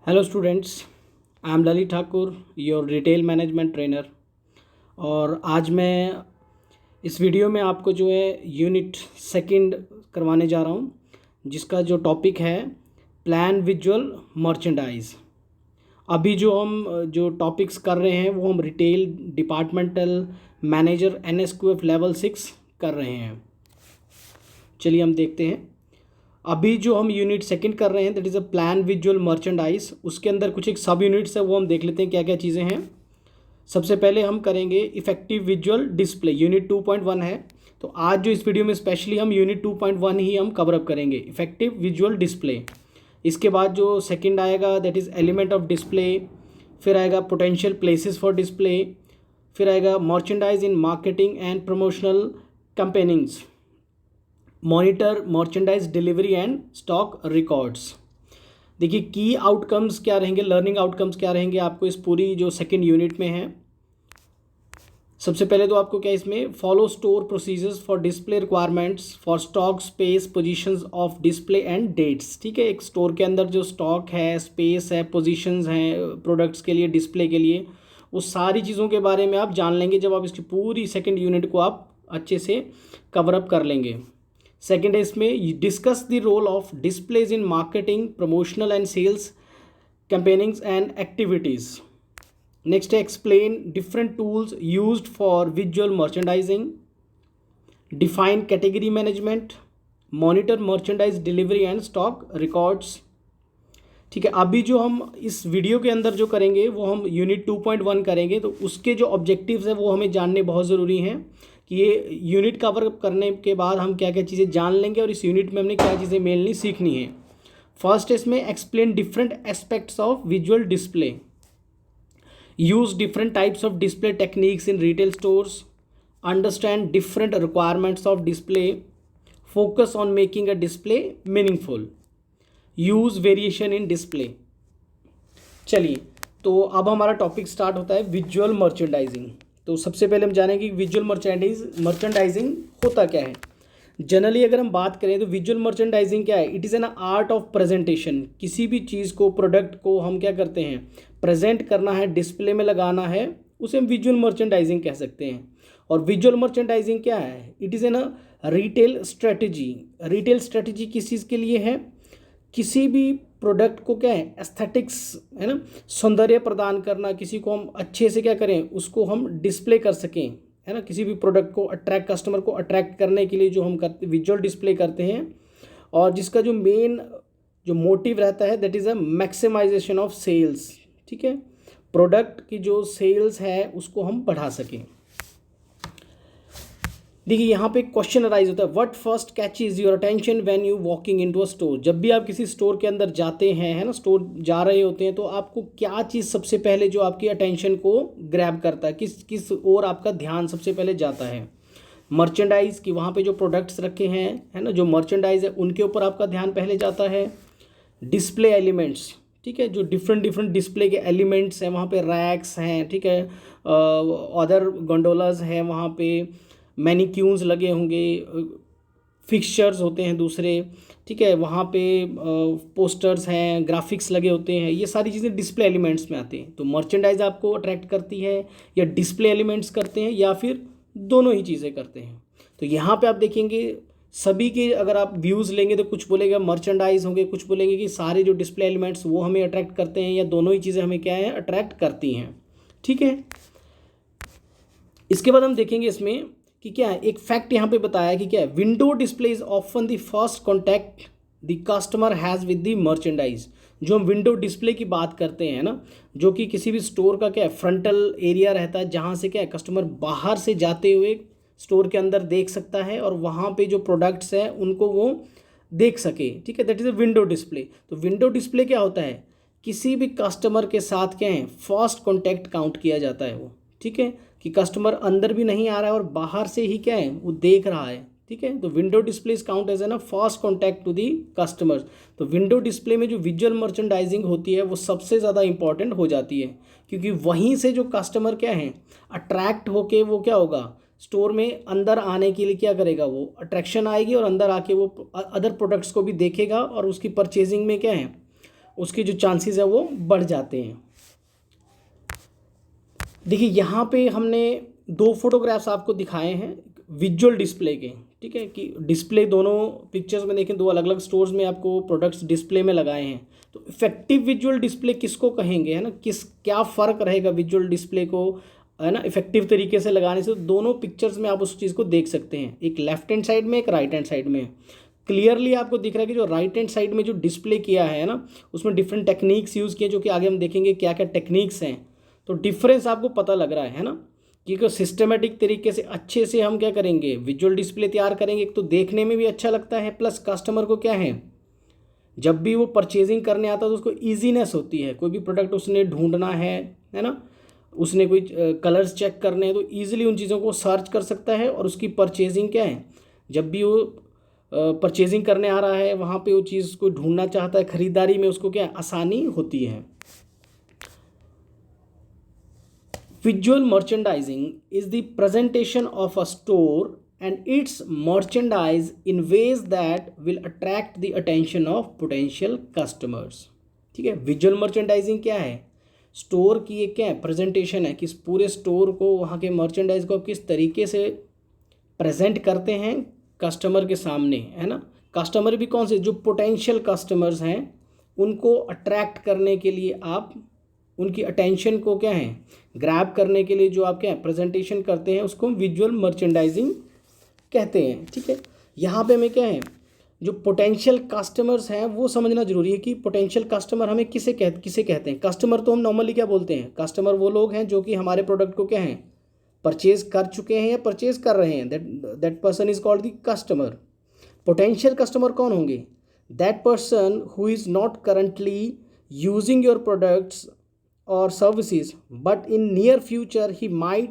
Hello students, I am Lalit Thakur, your retail management trainer. और आज मैं इस वीडियो में आपको जो है यूनिट सेकंड करवाने जा रहा हूँ, जिसका जो टॉपिक है प्लान विजुअल मर्चेंडाइज। अभी जो हम जो टॉपिक्स कर रहे हैं वो हम retail departmental manager NSQF level 6 कर रहे हैं। चलिए हम देखते हैं। अभी जो हम यूनिट सेकंड कर रहे हैं that is a plan visual merchandise, उसके अंदर कुछ एक सब यूनिट्स है, वो हम देख लेते हैं क्या क्या चीज़ें हैं। सबसे पहले हम करेंगे इफेक्टिव विजुअल डिस्प्ले, यूनिट 2.1 है। तो आज जो इस वीडियो में स्पेशली हम यूनिट 2.1 ही हम कवर अप करेंगे, इफेक्टिव विजुअल डिस्प्ले। इसके बाद जो सेकंड आएगा that is element of display, फिर आएगा पोटेंशियल प्लेसेस फॉर डिस्प्ले, फिर आएगा merchandise in marketing and promotional कैंपेनिंग्स, monitor merchandise delivery and stock records. देखिए की आउटकम्स क्या रहेंगे, लर्निंग आउटकम्स क्या रहेंगे आपको इस पूरी जो सेकंड यूनिट में है। सबसे पहले तो आपको क्या इसमें follow store procedures for display requirements for stock space positions of display and dates. ठीक है, एक स्टोर के अंदर जो स्टॉक है, स्पेस है, पोजीशंस हैं प्रोडक्ट्स के लिए, डिस्प्ले के लिए, उस सारी चीज़ों के बारे में आप जान लेंगे जब आप इसकी पूरी सेकंड यूनिट को आप अच्छे से कवर अप कर लेंगे। सेकेंड है इसमें discuss the role of displays in marketing promotional and sales campaignings and activities. Next है explain different tools used for visual merchandising, define category management, monitor merchandise delivery and stock records. ठीक है, अभी जो हम इस video के अंदर जो करेंगे वो हम यूनिट 2.1 करेंगे, तो उसके जो ऑब्जेक्टिव्स हैं वो हमें जानने बहुत ज़रूरी हैं कि ये यूनिट कवर करने के बाद हम क्या क्या चीज़ें जान लेंगे और इस यूनिट में हमने क्या चीज़ें मेनली सीखनी है। फर्स्ट इसमें explain different aspects of visual display, use different types of display techniques in retail stores, understand different requirements of display, focus on making a display meaningful, use variation in display. चलिए, तो अब हमारा topic start होता है visual merchandising. तो सबसे पहले हम जानेंगे कि विजुअल मर्चेंडाइजिंग होता क्या है। जनरली अगर हम बात करें तो विजुअल मर्चेंडाइजिंग क्या है, it is an art of presentation. किसी भी चीज़ को, प्रोडक्ट को हम क्या करते हैं, प्रेजेंट करना है, डिस्प्ले में लगाना है, उसे हम विजुअल मर्चेंडाइजिंग कह सकते हैं। और विजुअल मर्चेंडाइजिंग क्या है, it is an retail strategy. Retail strategy किस चीज़ के लिए है, किसी भी प्रोडक्ट को क्या है, एस्थेटिक्स है ना, सौंदर्य प्रदान करना, किसी को हम अच्छे से क्या करें, उसको हम डिस्प्ले कर सकें, है ना। किसी भी प्रोडक्ट को अट्रैक्ट, कस्टमर को अट्रैक्ट करने के लिए जो हम करते विजुअल डिस्प्ले करते हैं, और जिसका जो मेन जो मोटिव रहता है that is a maximisation of sales. ठीक है, प्रोडक्ट की जो सेल्स है उसको हम बढ़ा सकें। देखिए यहाँ पे क्वेश्चन अराइज होता है, what first catches your attention when you walking into a store. जब भी आप किसी स्टोर के अंदर जाते हैं, है ना, स्टोर जा रहे होते हैं, तो आपको क्या चीज़ सबसे पहले जो आपकी अटेंशन को ग्रैब करता है, किस किस और आपका ध्यान सबसे पहले जाता है। मर्चेंडाइज की, वहाँ पे जो प्रोडक्ट्स रखे हैं, है ना, जो मर्चेंडाइज है उनके ऊपर आपका ध्यान पहले जाता है। डिस्प्ले एलिमेंट्स, ठीक है, जो डिफरेंट डिफरेंट डिस्प्ले के एलिमेंट्स हैं, वहाँ पे रैक्स हैं, ठीक है, अदर गोंडोलाज हैं, वहाँ पे मैनिक्यून्स लगे होंगे, फिक्सचर्स होते हैं दूसरे, ठीक है, वहाँ पे पोस्टर्स हैं, ग्राफिक्स लगे होते हैं, ये सारी चीज़ें डिस्प्ले एलिमेंट्स में आते हैं। तो मर्चेंडाइज आपको अट्रैक्ट करती है या डिस्प्ले एलिमेंट्स करते हैं या फिर दोनों ही चीज़ें करते हैं। तो यहाँ पे आप देखेंगे सभी के अगर आप व्यूज़ लेंगे तो कुछ बोलेगा मर्चेंडाइज होंगे, कुछ बोलेंगे कि सारे जो डिस्प्ले एलिमेंट्स वो हमें अट्रैक्ट करते हैं, या दोनों ही चीज़ें हमें क्या है, अट्रैक्ट करती हैं। ठीक है, इसके बाद हम देखेंगे इसमें कि क्या है, एक फैक्ट यहाँ पे बताया कि क्या है, window display is often the first contact the customer has with the merchandise. जो हम विंडो डिस्प्ले की बात करते हैं ना, जो कि किसी भी स्टोर का क्या है, फ्रंटल एरिया रहता है, जहाँ से क्या है, कस्टमर बाहर से जाते हुए स्टोर के अंदर देख सकता है और वहाँ पे जो प्रोडक्ट्स हैं उनको वो देख सके। ठीक है, that is a window display. तो विंडो डिस्प्ले क्या होता है, किसी भी कस्टमर के साथ क्या है, फर्स्ट कॉन्टैक्ट काउंट किया जाता है वो। ठीक है, कि कस्टमर अंदर भी नहीं आ रहा है और बाहर से ही क्या है, वो देख रहा है। ठीक है, तो window display is count as an first contact to the customers. तो विंडो डिस्प्ले में जो विजुअल मर्चेंडाइजिंग होती है वो सबसे ज़्यादा इंपॉर्टेंट हो जाती है, क्योंकि वहीं से जो कस्टमर क्या है, अट्रैक्ट होके वो क्या होगा, स्टोर में अंदर आने के लिए क्या करेगा, वो अट्रैक्शन आएगी और अंदर आके वो अदर प्रोडक्ट्स को भी देखेगा और उसकी परचेजिंग में क्या है, उसके जो चांसेस है वो बढ़ जाते हैं। देखिए यहाँ पे हमने दो फोटोग्राफ्स आपको दिखाए हैं विजुअल डिस्प्ले के, ठीक है, कि डिस्प्ले दोनों पिक्चर्स में देखें, दो अलग अलग स्टोर्स में आपको प्रोडक्ट्स डिस्प्ले में लगाए हैं। तो इफेक्टिव विजुअल डिस्प्ले किसको कहेंगे, है ना, क्या फ़र्क रहेगा विजुअल डिस्प्ले को, है ना, इफेक्टिव तरीके से लगाने से। दोनों पिक्चर्स में आप उस चीज़ को देख सकते हैं, एक लेफ्ट हैंड साइड में, एक राइट हैंड साइड में। क्लियरली आपको दिख रहा है कि जो राइट हैंड साइड में जो डिस्प्ले किया है ना, उसमें डिफरेंट टेक्निक्स यूज़ किए, जो कि आगे हम देखेंगे क्या क्या टेक्निक्स हैं। तो डिफरेंस आपको पता लग रहा है ना, कि सिस्टमेटिक तरीके से अच्छे से हम क्या करेंगे, विजुअल डिस्प्ले तैयार करेंगे। एक तो देखने में भी अच्छा लगता है, प्लस कस्टमर को क्या है, जब भी वो परचेजिंग करने आता है तो उसको ईजीनेस होती है। कोई भी प्रोडक्ट उसने ढूंढना है ना, उसने कोई कलर्स चेक करने हैं, तो ईजिली उन चीज़ों को सर्च कर सकता है। और उसकी परचेजिंग क्या है, जब भी वो परचेजिंग करने आ रहा है, वहाँ पे वो चीज़ को ढूंढना चाहता है, ख़रीदारी में उसको क्या आसानी होती है। Visual merchandising is the presentation of a store and its merchandise in ways that will attract the attention of potential customers। ठीक है, विजुअल मर्चेंडाइजिंग क्या है, स्टोर की एक क्या है प्रेजेंटेशन है, कि इस पूरे स्टोर को, वहाँ के मर्चेंडाइज को किस तरीके से प्रेजेंट करते हैं कस्टमर के सामने, है ना। कस्टमर भी कौन से, जो पोटेंशियल कस्टमर्स हैं, उनको अट्रैक्ट करने के लिए आप उनकी अटेंशन को क्या है ग्रैब करने के लिए जो आप क्या है प्रेजेंटेशन करते हैं, उसको विजुअल मर्चेंडाइजिंग कहते हैं। ठीक है, यहाँ पे हमें क्या है, जो पोटेंशियल कस्टमर्स हैं वो समझना जरूरी है कि पोटेंशियल कस्टमर हमें किसे कहते हैं। कस्टमर तो हम नॉर्मली क्या बोलते हैं, कस्टमर वो लोग हैं जो कि हमारे प्रोडक्ट को क्या है परचेज कर चुके हैं या परचेज कर रहे हैं, that person is called the customer. Potential customer कौन होंगे, that person who is not currently using your products और services but in near future he might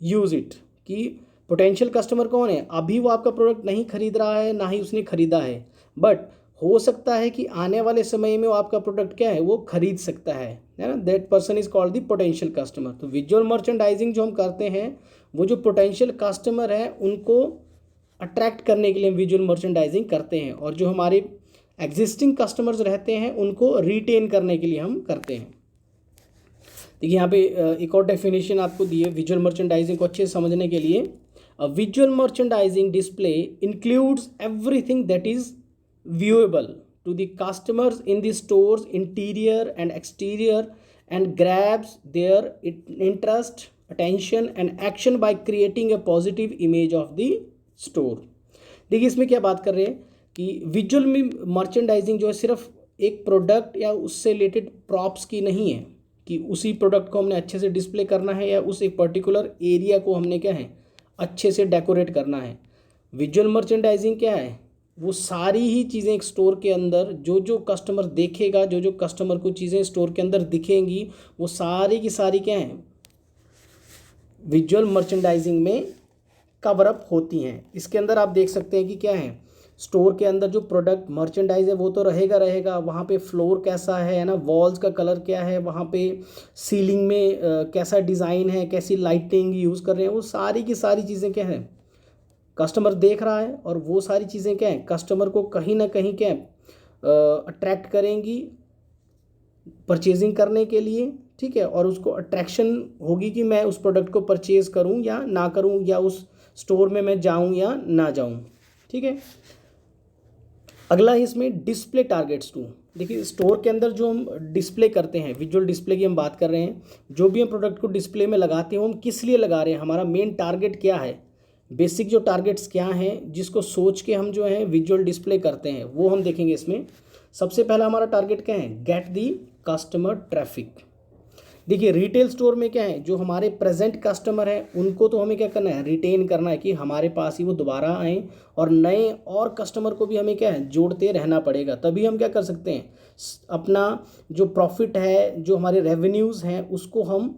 use it. कि पोटेंशियल कस्टमर कौन है, अभी वो आपका प्रोडक्ट नहीं खरीद रहा है, ना ही उसने खरीदा है, बट हो सकता है कि आने वाले समय में वो आपका प्रोडक्ट क्या है वो खरीद सकता है ना। That person is called the potential customer. तो विजुअल मर्चेंडाइजिंग जो हम करते हैं, वो जो पोटेंशियल कस्टमर है उनको अट्रैक्ट करने के लिए विजुअल मर्चेंडाइजिंग करते हैं, और जो हमारे एग्जिस्टिंग कस्टमर्स रहते हैं उनको रिटेन करने के लिए हम करते हैं। देखिए यहाँ पे एक और डेफिनेशन आपको दी है विजुअल मर्चेंडाइजिंग को अच्छे से समझने के लिए। Visual merchandising display includes everything that is viewable to the customers in the store's interior and exterior and grabs their interest attention and action by creating a positive image of the store. देखिए इसमें क्या बात कर रहे हैं कि visual merchandising जो है सिर्फ एक प्रोडक्ट या उससे रिलेटेड प्रॉप्स की नहीं है, कि उसी प्रोडक्ट को हमने अच्छे से डिस्प्ले करना है या उस एक पर्टिकुलर एरिया को हमने क्या है अच्छे से डेकोरेट करना है। विजुअल मर्चेंडाइजिंग क्या है, वो सारी ही चीज़ें एक स्टोर के अंदर जो जो कस्टमर देखेगा, जो जो कस्टमर को चीज़ें स्टोर के अंदर दिखेंगी, वो सारी की सारी क्या हैं विजुअल मर्चेंडाइजिंग में कवर अप होती हैं। इसके अंदर आप देख सकते हैं कि क्या है, स्टोर के अंदर जो प्रोडक्ट मर्चेंडाइज है वो तो रहेगा, वहाँ पे फ्लोर कैसा है ना, वॉल्स का कलर क्या है, वहाँ पे सीलिंग में कैसा डिज़ाइन है, कैसी लाइटिंग यूज़ कर रहे हैं, वो सारी की सारी चीज़ें क्या है कस्टमर देख रहा है, और वो सारी चीज़ें क्या है कस्टमर को कहीं ना कहीं क्या अट्रैक्ट करेंगी परचेजिंग करने के लिए। ठीक है, और उसको अट्रैक्शन होगी कि मैं उस प्रोडक्ट को परचेज़ करूँ या ना करूँ, या उस स्टोर में मैं जाऊँ या ना जाऊँ। ठीक है, अगला है इसमें डिस्प्ले टारगेट्स टू। देखिए स्टोर के अंदर जो हम डिस्प्ले करते हैं, विजुअल डिस्प्ले की हम बात कर रहे हैं, जो भी हम प्रोडक्ट को डिस्प्ले में लगाते हैं हम किस लिए लगा रहे हैं, हमारा मेन टारगेट क्या है, बेसिक जो टारगेट्स क्या हैं जिसको सोच के हम जो है विजुअल डिस्प्ले करते हैं, वो हम देखेंगे इसमें। सबसे पहला हमारा टारगेट क्या है, गेट दी कस्टमर ट्रैफिक। देखिए रिटेल स्टोर में क्या है, जो हमारे प्रेजेंट कस्टमर हैं उनको तो हमें क्या करना है रिटेन करना है, कि हमारे पास ही वो दोबारा आएँ, और नए और कस्टमर को भी हमें क्या है जोड़ते रहना पड़ेगा। तभी हम क्या कर सकते हैं, अपना जो प्रॉफिट है, जो हमारे रेवेन्यूज़ हैं, उसको हम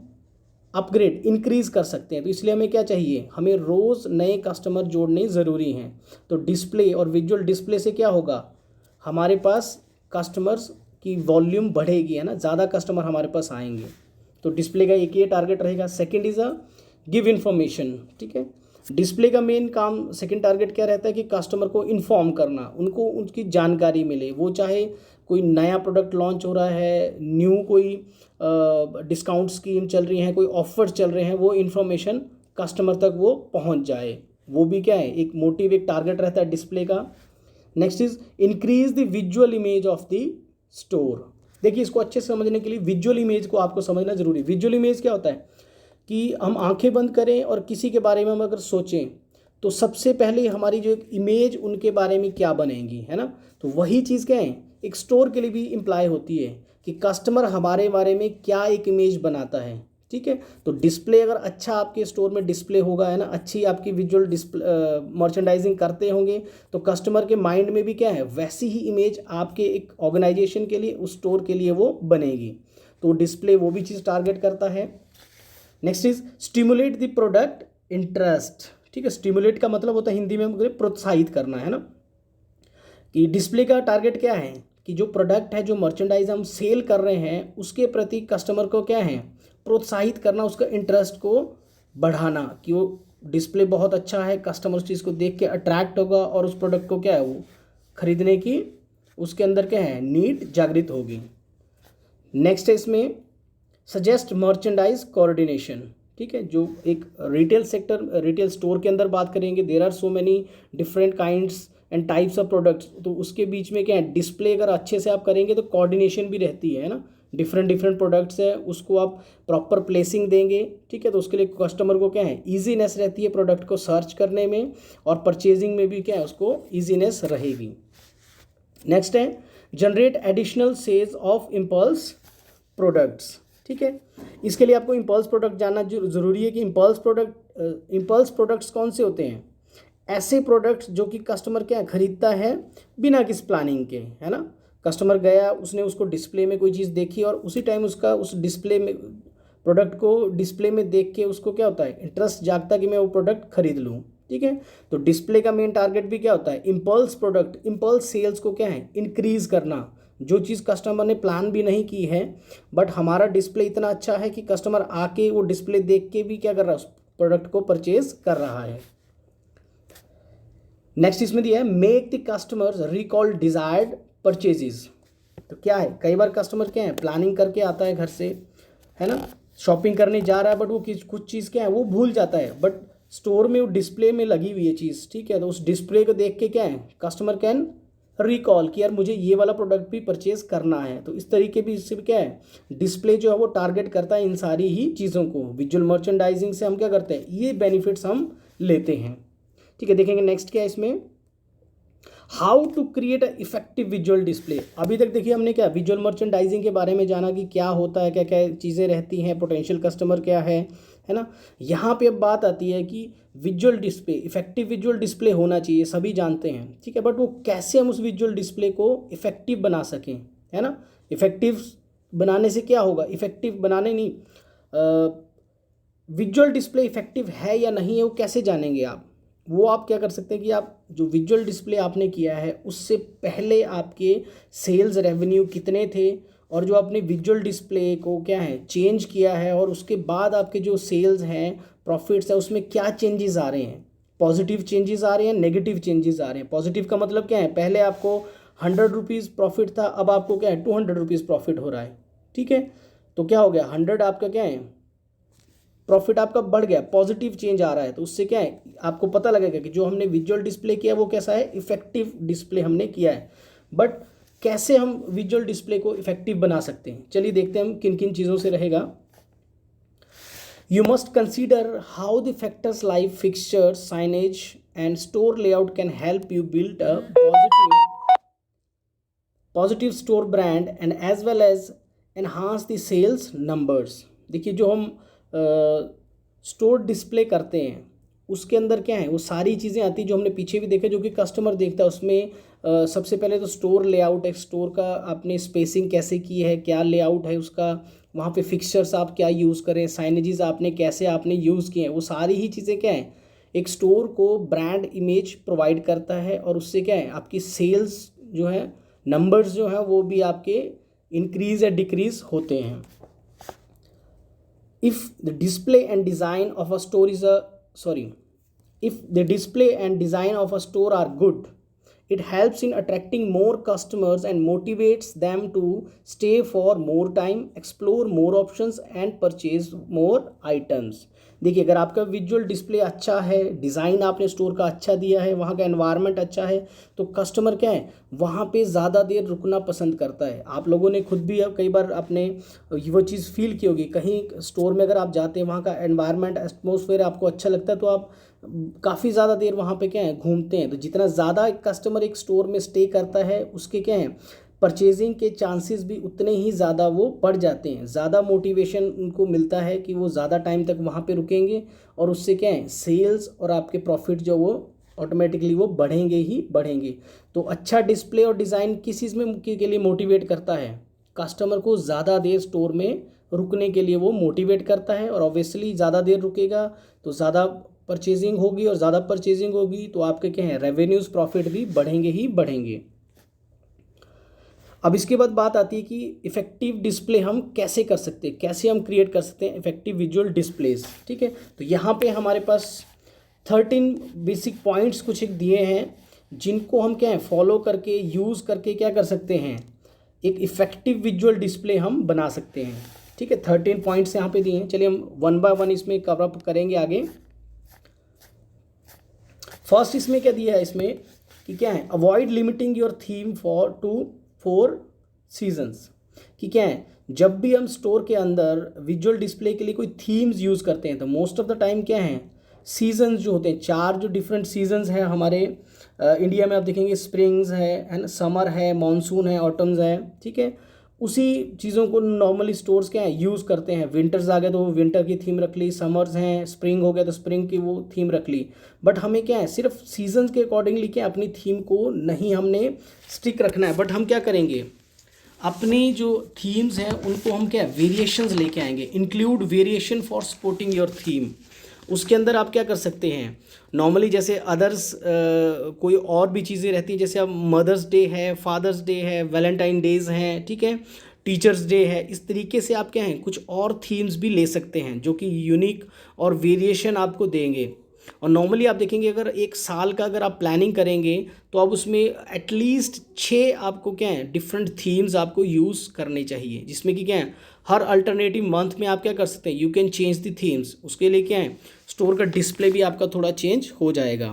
अपग्रेड इंक्रीज़ कर सकते हैं। तो इसलिए हमें क्या चाहिए, हमें रोज़ नए कस्टमर जोड़ने ज़रूरी हैं। तो डिस्प्ले और विजुअल डिस्प्ले से क्या होगा, हमारे पास कस्टमर्स की वॉल्यूम बढ़ेगी, है ना, ज़्यादा कस्टमर हमारे पास आएंगे। तो डिस्प्ले का एक ये टारगेट रहेगा। Second is a give information. ठीक है, डिस्प्ले का मेन काम सेकंड टारगेट क्या रहता है कि कस्टमर को इन्फॉर्म करना, उनको उनकी जानकारी मिले, वो चाहे कोई नया प्रोडक्ट लॉन्च हो रहा है, न्यू कोई डिस्काउंट स्कीम चल रही है, कोई ऑफर चल रहे हैं, वो इन्फॉर्मेशन कस्टमर तक वो पहुंच जाए। वो भी क्या है, एक मोटिव, एक टारगेट रहता है डिस्प्ले का। Next is increase the visual image of the store. देखिए, इसको अच्छे से समझने के लिए विजुअल इमेज को आपको समझना जरूरी। विजुअल इमेज क्या होता है कि हम आंखें बंद करें और किसी के बारे में हम अगर सोचें तो सबसे पहले हमारी जो एक इमेज उनके बारे में क्या बनेगी, है ना। तो वही चीज़ क्या है, एक स्टोर के लिए भी इम्प्लाई होती है कि कस्टमर हमारे बारे में क्या एक इमेज बनाता है, ठीक है। तो डिस्प्ले अगर अच्छा आपके स्टोर में डिस्प्ले होगा, है ना, अच्छी आपकी विजुअल मर्चेंडाइजिंग करते होंगे, तो कस्टमर के माइंड में भी क्या है, वैसी ही इमेज आपके एक ऑर्गेनाइजेशन के लिए, उस स्टोर के लिए वो बनेगी। तो डिस्प्ले वो भी चीज़ टारगेट करता है। Next is stimulate the product interest, ठीक है। स्टिमुलेट का मतलब होता है हिंदी में प्रोत्साहित करना, है ना। कि डिस्प्ले का टारगेट क्या है कि जो प्रोडक्ट है, जो मर्चेंडाइज हम सेल कर रहे हैं, उसके प्रति कस्टमर को क्या है, प्रोत्साहित करना, उसका इंटरेस्ट को बढ़ाना, कि वो डिस्प्ले बहुत अच्छा है, कस्टमर उस चीज़ को देख के अट्रैक्ट होगा और उस प्रोडक्ट को क्या है, वो खरीदने की उसके अंदर क्या है, नीड जागृत होगी। नेक्स्ट है इसमें सजेस्ट मर्चेंडाइज कोऑर्डिनेशन, ठीक है। जो एक रिटेल सेक्टर, रिटेल स्टोर के अंदर बात करेंगे, there are so many different kinds and types of products, तो उसके बीच में क्या है, डिस्प्ले अगर अच्छे से आप करेंगे तो कोऑर्डिनेशन भी रहती है ना। डिफरेंट डिफरेंट प्रोडक्ट्स है, उसको आप प्रॉपर प्लेसिंग देंगे, ठीक है। तो उसके लिए कस्टमर को क्या है, ईजीनेस रहती है प्रोडक्ट को सर्च करने में, और परचेजिंग में भी क्या है, उसको ईजीनेस रहेगी। नेक्स्ट है generate additional sales of impulse products, ठीक है। इसके लिए आपको इम्पल्स प्रोडक्ट जानना जरूरी है कि इम्पल्स प्रोडक्ट्स कौन से होते हैं। ऐसे प्रोडक्ट्स जो कि कस्टमर क्या खरीदता है बिना किस प्लानिंग के, है ना। कस्टमर गया, उसने उसको डिस्प्ले में कोई चीज़ देखी और उसी टाइम उसका उस डिस्प्ले में प्रोडक्ट को डिस्प्ले में देख के उसको क्या होता है, इंटरेस्ट जागता कि मैं वो प्रोडक्ट खरीद लूँ, ठीक है। तो डिस्प्ले का मेन टारगेट भी क्या होता है, इम्पल्स प्रोडक्ट, इम्पल्स सेल्स को क्या है, इंक्रीज करना। जो चीज़ कस्टमर ने प्लान भी नहीं की है, बट हमारा डिस्प्ले इतना अच्छा है कि कस्टमर आके वो डिस्प्ले देख के भी क्या कर रहा है, उस प्रोडक्ट को परचेज कर रहा है। नेक्स्ट इसमें दिया है make the customers recall desired purchases. तो क्या है, कई बार कस्टमर क्या है, प्लानिंग करके आता है घर से, है ना, शॉपिंग करने जा रहा है, बट वो कुछ चीज़ क्या है, वो भूल जाता है, बट स्टोर में वो डिस्प्ले में लगी हुई है चीज़, ठीक है। तो उस डिस्प्ले को देख के क्या है, कस्टमर कैन रिकॉल कि यार मुझे ये वाला प्रोडक्ट भी परचेज करना है। तो इस तरीके भी इससे भी क्या है, डिस्प्ले जो है वो टारगेट करता है इन सारी ही चीज़ों को। विजुअल मर्चेंडाइजिंग से हम क्या करते हैं, ये बेनिफिट्स हम लेते हैं, ठीक है। देखेंगे नेक्स्ट क्या है इसमें, how to create a effective visual display. अभी तक देखिए हमने क्या विजुअल मर्चेंडाइजिंग के बारे में जाना कि क्या होता है, क्या क्या चीज़ें रहती हैं, पोटेंशियल कस्टमर क्या है ना। यहाँ पे अब बात आती है कि visual display, effective visual display होना चाहिए, सभी जानते हैं, ठीक है। बट वो कैसे हम उस विजुअल डिस्प्ले को इफेक्टिव बना सकें, है ना। इफेक्टिव बनाने से क्या होगा, इफेक्टिव बनाने नहीं, विजुअल डिस्प्ले इफेक्टिव है या नहीं है वो कैसे जानेंगे आप। वो आप क्या कर सकते हैं कि आप जो विजुअल डिस्प्ले आपने किया है उससे पहले आपके सेल्स रेवेन्यू कितने थे, और जो आपने विजुअल डिस्प्ले को क्या है चेंज किया है, और उसके बाद आपके जो सेल्स हैं, प्रॉफिट्स है, उसमें क्या चेंजेस आ रहे हैं। पॉजिटिव चेंजेस आ रहे हैं, नेगेटिव चेंजेस आ रहे हैं। पॉजिटिव का मतलब क्या है, पहले आपको 100 रुपीज़ प्रॉफिट था, अब आपको क्या है 200 रुपीज़ प्रॉफिट हो रहा है, ठीक है। तो क्या हो गया, 100 आपका क्या है प्रॉफिट आपका बढ़ गया, पॉजिटिव चेंज आ रहा है। तो उससे क्या है, आपको पता लगेगा कि जो हमने विजुअल डिस्प्ले किया वो कैसा है, इफेक्टिव डिस्प्ले हमने किया है। बट कैसे हम विजुअल डिस्प्ले को इफेक्टिव बना सकते हैं, चलिए देखते हैं हम किन किन चीज़ों से रहेगा। You must consider how the factors like fixtures, signage and store layout can help you build a positive store brand and as well as enhance the sales numbers. देखिए, जो हम स्टोर डिस्प्ले करते हैं उसके अंदर क्या है, वो सारी चीज़ें आती हैं जो हमने पीछे भी देखा, जो कि कस्टमर देखता है। उसमें सबसे पहले तो स्टोर लेआउट है, स्टोर का आपने स्पेसिंग कैसे की है, क्या लेआउट है उसका, वहाँ पे फिक्सचर्स आप क्या यूज़ करें, साइनेजेस आपने कैसे आपने यूज़ किए हैं, वो सारी ही चीज़ें क्या है एक स्टोर को ब्रांड इमेज प्रोवाइड करता है। और उससे क्या है आपकी सेल्स जो है, नंबर्स जो हैं वो भी आपके इंक्रीज़ या डिक्रीज़ होते हैं। If the display and design of a store are good, It helps in attracting more customers and motivates them to stay for more time, explore more options and purchase more items. देखिए, अगर आपका visual display अच्छा है, design आपने store का अच्छा दिया है, वहाँ का एनवायरनमेंट अच्छा है, तो कस्टमर क्या है वहाँ पे ज़्यादा देर रुकना पसंद करता है। आप लोगों ने खुद भी कई बार अपने वो चीज़ फील की होगी, कहीं स्टोर में अगर आप जाते हैं, वहाँ का एनवायरनमेंट एटमॉस्फेयर आपको अच्छा लगता है, तो आप काफ़ी ज़्यादा देर वहाँ पे क्या है घूमते हैं। तो जितना ज़्यादा एक कस्टमर एक स्टोर में स्टे करता है, उसके क्या है परचेजिंग के चांसेस भी उतने ही ज़्यादा वो बढ़ जाते हैं। ज़्यादा मोटिवेशन उनको मिलता है कि वो ज़्यादा टाइम तक वहाँ पे रुकेंगे, और उससे क्या है सेल्स और आपके प्रॉफिट जो वो ऑटोमेटिकली वो बढ़ेंगे ही बढ़ेंगे। तो अच्छा डिस्प्ले और डिज़ाइन किस चीज़ में के लिए मोटिवेट करता है? कस्टमर को ज़्यादा देर स्टोर में रुकने के लिए वो मोटिवेट करता है, और ऑब्वियसली ज़्यादा देर रुकेगा तो ज़्यादा परचेजिंग होगी, और ज़्यादा परचेजिंग होगी तो आपके क्या है रेवेन्यूज़ प्रॉफिट भी बढ़ेंगे ही बढ़ेंगे। अब इसके बाद बात आती है कि इफ़ेक्टिव डिस्प्ले हम कैसे कर सकते हैं, कैसे हम क्रिएट कर सकते हैं इफ़ेक्टिव विजुअल डिस्प्लेस। ठीक है, तो यहाँ पे हमारे पास 13 बेसिक पॉइंट्स कुछ एक दिए हैं, जिनको हम क्या है फॉलो करके यूज़ करके क्या कर सकते हैं एक इफ़ेक्टिव विजुअल डिस्प्ले हम बना सकते हैं। ठीक है, 13 पॉइंट्स यहाँ पे दिए हैं। चलिए हम वन बाय वन इसमें कवर अप करेंगे आगे। फर्स्ट इसमें क्या दिया है, इसमें कि क्या है avoid limiting your theme for 4 seasons. कि क्या है जब भी हम स्टोर के अंदर विजुअल डिस्प्ले के लिए कोई थीम्स यूज़ करते हैं, तो मोस्ट ऑफ द टाइम क्या है सीजन्स जो होते हैं, 4 जो डिफरेंट सीजन्स हैं हमारे इंडिया में, आप देखेंगे स्प्रिंग्स है ना, समर है, मानसून है, ऑटम्स है। ठीक है, उसी चीज़ों को नॉर्मली स्टोर्स क्या है यूज़ करते हैं। विंटर्स आ गए तो वो विंटर की थीम रख ली, समर्स हैं, स्प्रिंग हो गया तो स्प्रिंग की वो थीम रख ली। बट हमें क्या है सिर्फ सीजन्स के अकॉर्डिंगली क्या अपनी थीम को नहीं हमने स्टिक रखना है, बट हम क्या करेंगे अपनी जो थीम्स हैं उनको हम क्या वेरिएशंस लेके आएंगे। Include variation for supporting your theme. उसके अंदर आप क्या कर सकते हैं नॉर्मली, जैसे अदर्स कोई और भी चीज़ें रहती हैं, जैसे अब मदर्स डे है, फादर्स डे है, वैलेंटाइन डेज हैं, ठीक है, टीचर्स डे है। इस तरीके से आप क्या हैं कुछ और थीम्स भी ले सकते हैं जो कि यूनिक और वेरिएशन आपको देंगे। और नॉर्मली आप देखेंगे अगर एक साल का अगर आप प्लानिंग करेंगे तो आप उसमें एटलीस्ट 6 आपको क्या है डिफरेंट थीम्स आपको यूज़ करने चाहिए, जिसमें कि क्या है हर अल्टरनेटिव मंथ में आप क्या कर सकते हैं you can change the themes. उसके लिए क्या है स्टोर का डिस्प्ले भी आपका थोड़ा चेंज हो जाएगा।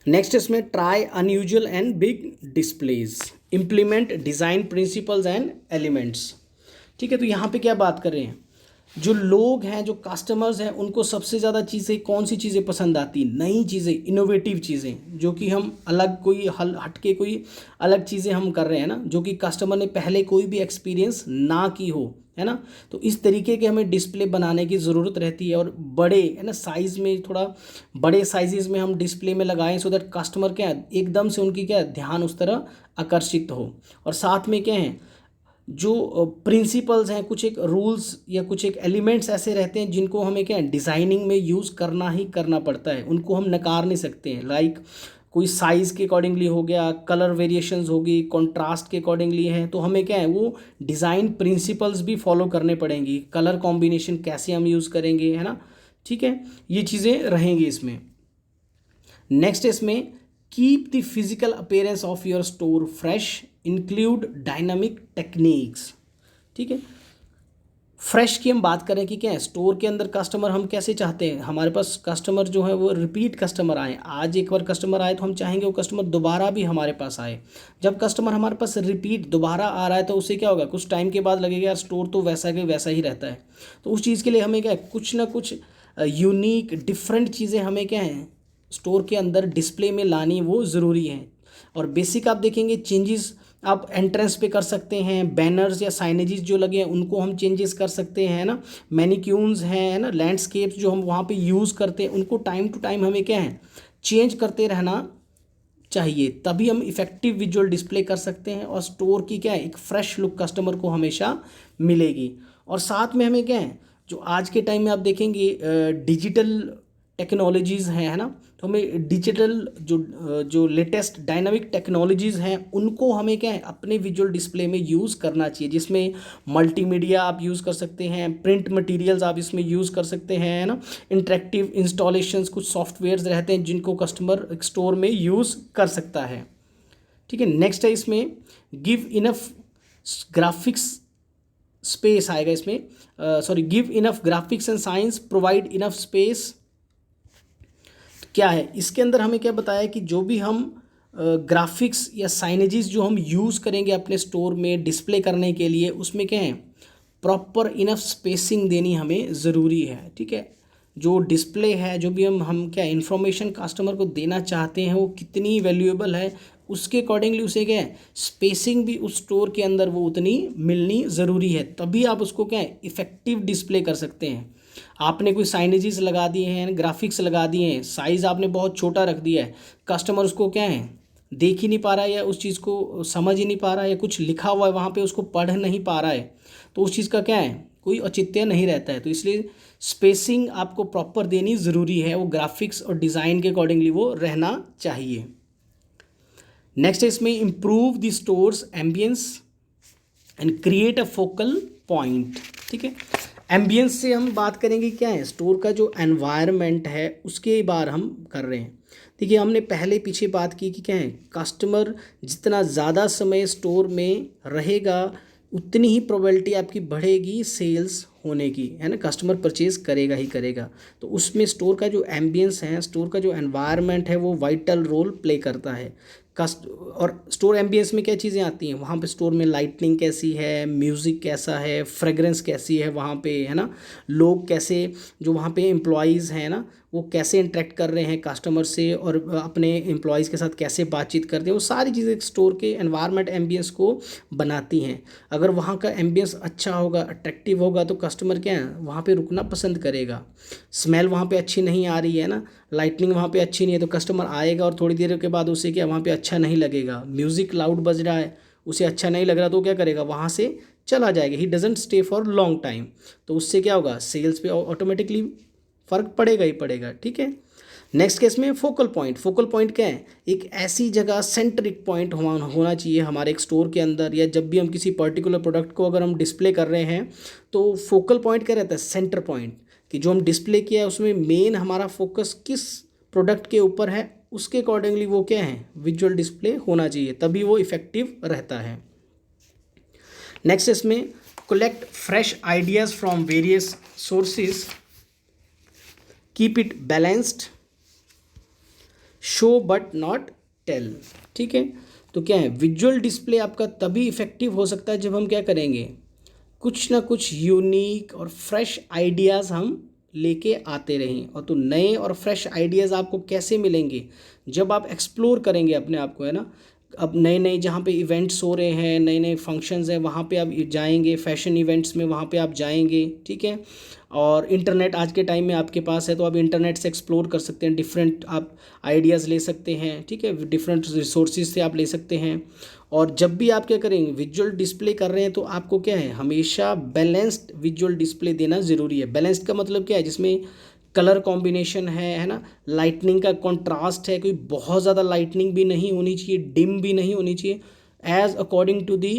नेक्स्ट इसमें try unusual and big displays, implement design principles and elements. ठीक है, तो यहाँ पे क्या बात कर रहे हैं, जो लोग हैं जो कस्टमर्स हैं उनको सबसे ज़्यादा चीज़ें कौन सी चीज़ें पसंद आती, नई चीज़ें, इनोवेटिव चीज़ें, जो कि हम अलग कोई हटके कोई अलग चीज़ें हम कर रहे हैं ना, जो कि कस्टमर ने पहले कोई भी एक्सपीरियंस ना की हो, है ना। तो इस तरीके के हमें डिस्प्ले बनाने की ज़रूरत रहती है, और बड़े है ना साइज़ में, थोड़ा बड़े साइजेज़ में हम डिस्प्ले में लगाएं, सो दैट कस्टमर क्या एकदम से उनकी क्या ध्यान उस तरह आकर्षित हो। और साथ में क्या है जो प्रिंसिपल्स हैं, कुछ एक रूल्स या कुछ एक एलिमेंट्स ऐसे रहते हैं जिनको हमें क्या डिज़ाइनिंग में यूज़ करना ही करना पड़ता है, उनको हम नकार नहीं सकते हैं। लाइक कोई साइज़ के अकॉर्डिंगली हो गया, कलर वेरिएशंस होगी, कॉन्ट्रास्ट के अकॉर्डिंगली है, तो हमें क्या है वो डिज़ाइन प्रिंसिपल्स भी फॉलो करने पड़ेंगी। कलर कॉम्बिनेशन कैसे हम यूज़ करेंगे, है ना। ठीक है, ये चीज़ें रहेंगी इसमें। नेक्स्ट इसमें keep the physical appearance of your store fresh, include dynamic techniques. ठीक है, फ्रेश की हम बात करें कि क्या है स्टोर के अंदर कस्टमर हम कैसे चाहते हैं, हमारे पास कस्टमर जो है वो रिपीट कस्टमर आए। आज एक बार कस्टमर आए तो हम चाहेंगे वो कस्टमर दोबारा भी हमारे पास आए। जब कस्टमर हमारे पास रिपीट दोबारा आ रहा है तो उससे क्या होगा, कुछ टाइम के बाद लगेगा यार स्टोर तो वैसा के वैसा ही रहता है। तो उस चीज़ के लिए हमें क्या है कुछ ना कुछ यूनिक डिफरेंट चीज़ें हमें क्या है स्टोर के अंदर डिस्प्ले में लानी वो ज़रूरी है। और बेसिक आप देखेंगे चेंजेस आप एंट्रेंस पे कर सकते हैं, बैनर्स या साइनेजेस जो लगे हैं उनको हम चेंजेस कर सकते हैं ना, मैनिक्यून्स हैं, है ना, लैंडस्केप्स जो हम वहाँ पे यूज़ करते हैं उनको टाइम टू टाइम हमें क्या है चेंज करते रहना चाहिए, तभी हम इफ़ेक्टिव विजुअल डिस्प्ले कर सकते हैं और स्टोर की क्या है एक फ्रेश लुक कस्टमर को हमेशा मिलेगी। और साथ में हमें क्या है जो आज के टाइम में आप देखेंगे डिजिटल टेक्नोलॉजीज़ हैं, है ना, तो हमें डिजिटल जो लेटेस्ट डायनामिक टेक्नोलॉजीज़ हैं उनको हमें क्या है अपने विजुअल डिस्प्ले में यूज़ करना चाहिए, जिसमें मल्टीमीडिया आप यूज़ कर सकते हैं, प्रिंट मटेरियल्स आप इसमें यूज़ कर सकते हैं, है ना, इंटरेक्टिव इंस्टॉलेशंस, कुछ सॉफ्टवेयर्स रहते हैं जिनको कस्टमर स्टोर में यूज़ कर सकता है। ठीक है, नेक्स्ट है इसमें गिव इनफ ग्राफिक्स स्पेस आएगा इसमें, sorry, give enough graphics and science, provide enough space. क्या है इसके अंदर हमें क्या बताया कि जो भी हम ग्राफिक्स या साइनेजेस जो हम यूज़ करेंगे अपने स्टोर में डिस्प्ले करने के लिए, उसमें क्या है प्रॉपर इनफ स्पेसिंग देनी हमें ज़रूरी है। ठीक है, जो डिस्प्ले है, जो भी हम क्या इन्फॉर्मेशन कस्टमर को देना चाहते हैं वो कितनी वैल्यूएबल है, उसके अकॉर्डिंगली उसे क्या है स्पेसिंग भी उस स्टोर के अंदर वो उतनी मिलनी ज़रूरी है, तभी आप उसको क्या है इफ़ेक्टिव डिस्प्ले कर सकते हैं। आपने कोई साइनेजेस लगा दिए हैं, ग्राफिक्स लगा दिए हैं, साइज़ आपने बहुत छोटा रख दिया है, कस्टमर उसको क्या है देख ही नहीं पा रहा है, या उस चीज़ को समझ ही नहीं पा रहा है, या कुछ लिखा हुआ है वहाँ पे उसको पढ़ नहीं पा रहा है, तो उस चीज़ का क्या है कोई औचित्य नहीं रहता है। तो इसलिए स्पेसिंग आपको प्रॉपर देनी ज़रूरी है, वो ग्राफिक्स और डिज़ाइन के अकॉर्डिंगली वो रहना चाहिए। नेक्स्ट है इसमें improve the stores ambience and create a focal point. ठीक है, एम्बियंस से हम बात करेंगे क्या है स्टोर का जो एनवायरनमेंट है उसके बारे हम कर रहे हैं। देखिए, हमने पहले पीछे बात की कि क्या है कस्टमर जितना ज़्यादा समय स्टोर में रहेगा उतनी ही प्रोबेबिलिटी आपकी बढ़ेगी सेल्स होने की, है ना, कस्टमर परचेज़ करेगा ही करेगा। तो उसमें स्टोर का जो एम्बियंस है, स्टोर का जो एनवायरनमेंट है वो वाइटल रोल प्ले करता है। और स्टोर एम्बियंस में क्या चीज़ें आती हैं, वहाँ पे स्टोर में लाइटनिंग कैसी है, म्यूज़िक कैसा है, फ्रेगरेंस कैसी है वहाँ पे, है ना, लोग कैसे, जो वहाँ पे एम्प्लॉयज़ हैं ना वो कैसे इंटरेक्ट कर रहे हैं कस्टमर से और अपने एम्प्लॉयज़ के साथ कैसे बातचीत करते हैं, वो सारी चीज़ें स्टोर के एनवायरनमेंट एम्बियंस को बनाती हैं। अगर वहाँ का एम्बियंस अच्छा होगा, अट्रैक्टिव होगा, तो कस्टमर क्या है वहाँ पे रुकना पसंद करेगा। स्मेल वहाँ पे अच्छी नहीं आ रही है ना, लाइटनिंग वहाँ पे अच्छी नहीं है, तो कस्टमर आएगा और थोड़ी देर के बाद उसे क्या वहाँ पे अच्छा नहीं लगेगा। म्यूज़िक लाउड बज रहा है, उसे अच्छा नहीं लग रहा, तो क्या करेगा वहाँ से चला जाएगा, he doesn't stay for long time. तो उससे क्या होगा सेल्स पे ऑटोमेटिकली फ़र्क पड़ेगा ही पड़ेगा। ठीक है, नेक्स्ट केस में फोकल पॉइंट। फोकल पॉइंट क्या है, एक ऐसी जगह सेंट्रिक पॉइंट होना चाहिए हमारे एक स्टोर के अंदर, या जब भी हम किसी पर्टिकुलर प्रोडक्ट को अगर हम डिस्प्ले कर रहे हैं तो फोकल पॉइंट क्या रहता है, सेंटर पॉइंट, कि जो हम डिस्प्ले किया है उसमें मेन हमारा फोकस किस प्रोडक्ट के ऊपर है, उसके अकॉर्डिंगली वो क्या है विजुअल डिस्प्ले होना चाहिए, तभी वो इफ़ेक्टिव रहता है। नेक्स्ट इसमें collect fresh ideas from various sources, keep it balanced, show but not tell. ठीक है, तो क्या है विजुअल डिस्प्ले आपका तभी इफ़ेक्टिव हो सकता है जब हम क्या करेंगे कुछ ना कुछ यूनिक और फ्रेश आइडियाज़ हम लेके आते रहें। और तो नए और फ्रेश आइडियाज़ आपको कैसे मिलेंगे, जब आप एक्सप्लोर करेंगे अपने आप को, है ना। अब नए नए जहाँ पे इवेंट्स हो रहे हैं, नए नए फंक्शंस हैं, वहाँ पे आप जाएंगे, फैशन इवेंट्स में वहाँ पे आप जाएंगे। ठीक है, और इंटरनेट आज के टाइम में आपके पास है तो आप इंटरनेट से एक्सप्लोर कर सकते हैं, डिफरेंट आप आइडियाज़ ले सकते हैं। ठीक है, डिफरेंट रिसोर्सेज से आप ले सकते हैं। और जब भी आप क्या करेंगे विजुअल डिस्प्ले कर रहे हैं तो आपको क्या है हमेशा बैलेंस्ड विजुअल डिस्प्ले देना ज़रूरी है। बैलेंस्ड का मतलब क्या है, जिसमें कलर कॉम्बिनेशन है ना, लाइटनिंग का कॉन्ट्रास्ट है, कोई बहुत ज़्यादा लाइटनिंग भी नहीं होनी चाहिए, डिम भी नहीं होनी चाहिए, as according to the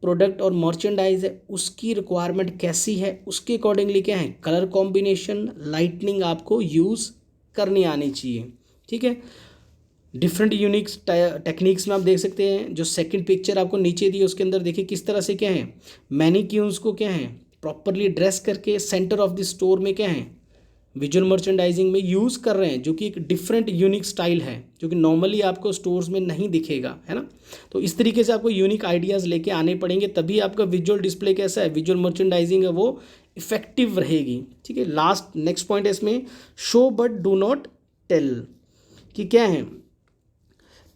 product और मर्चेंडाइज है उसकी रिक्वायरमेंट कैसी है उसके अकॉर्डिंगली क्या है कलर कॉम्बिनेशन, लाइटनिंग आपको यूज़ करनी आनी चाहिए। ठीक है, डिफरेंट यूनिक्स टेक्निक्स में आप देख सकते हैं, जो सेकंड पिक्चर आपको नीचे दी है उसके अंदर देखिए किस तरह से क्या है मैनीक्यून्स को क्या है प्रॉपरली ड्रेस करके सेंटर ऑफ द स्टोर में क्या है विजुअल मर्चेंडाइजिंग में यूज़ कर रहे हैं, जो कि एक डिफरेंट यूनिक स्टाइल है जो कि नॉर्मली आपको स्टोर्स में नहीं दिखेगा, है ना। तो इस तरीके से आपको यूनिक आइडियाज़ लेके आने पड़ेंगे, तभी आपका विजुअल डिस्प्ले कैसा है, विजुअल मर्चेंडाइजिंग है वो इफेक्टिव रहेगी। ठीक है, लास्ट नेक्स्ट पॉइंट है इसमें show but do not tell, कि क्या है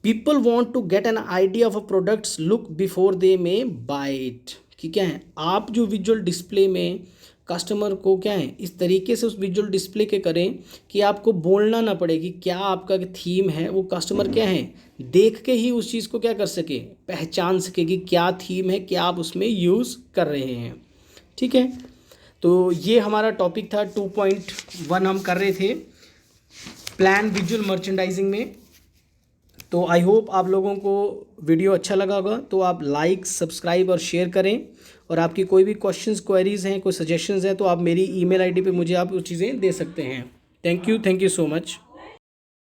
people want to get an idea of a product's look before they may buy it, कि क्या है आप जो विजुअल डिस्प्ले में कस्टमर को क्या है इस तरीके से उस विजुअल डिस्प्ले के करें कि आपको बोलना ना पड़े कि क्या आपका थीम है, वो कस्टमर क्या है देख के ही उस चीज़ को क्या कर सके पहचान सके कि क्या थीम है, क्या आप उसमें यूज़ कर रहे हैं। ठीक है, तो ये हमारा टॉपिक था 2.1 हम कर रहे थे प्लान विजुअल मर्चेंडाइजिंग में। तो आई होप आप लोगों को वीडियो अच्छा लगा होगा, तो आप लाइक, सब्सक्राइब और शेयर करें। और आपकी कोई भी क्वेश्चंस, क्वेरीज़ हैं, कोई सजेशंस हैं, तो आप मेरी ईमेल आईडी पे मुझे आप वो चीज़ें दे सकते हैं। Thank you so much.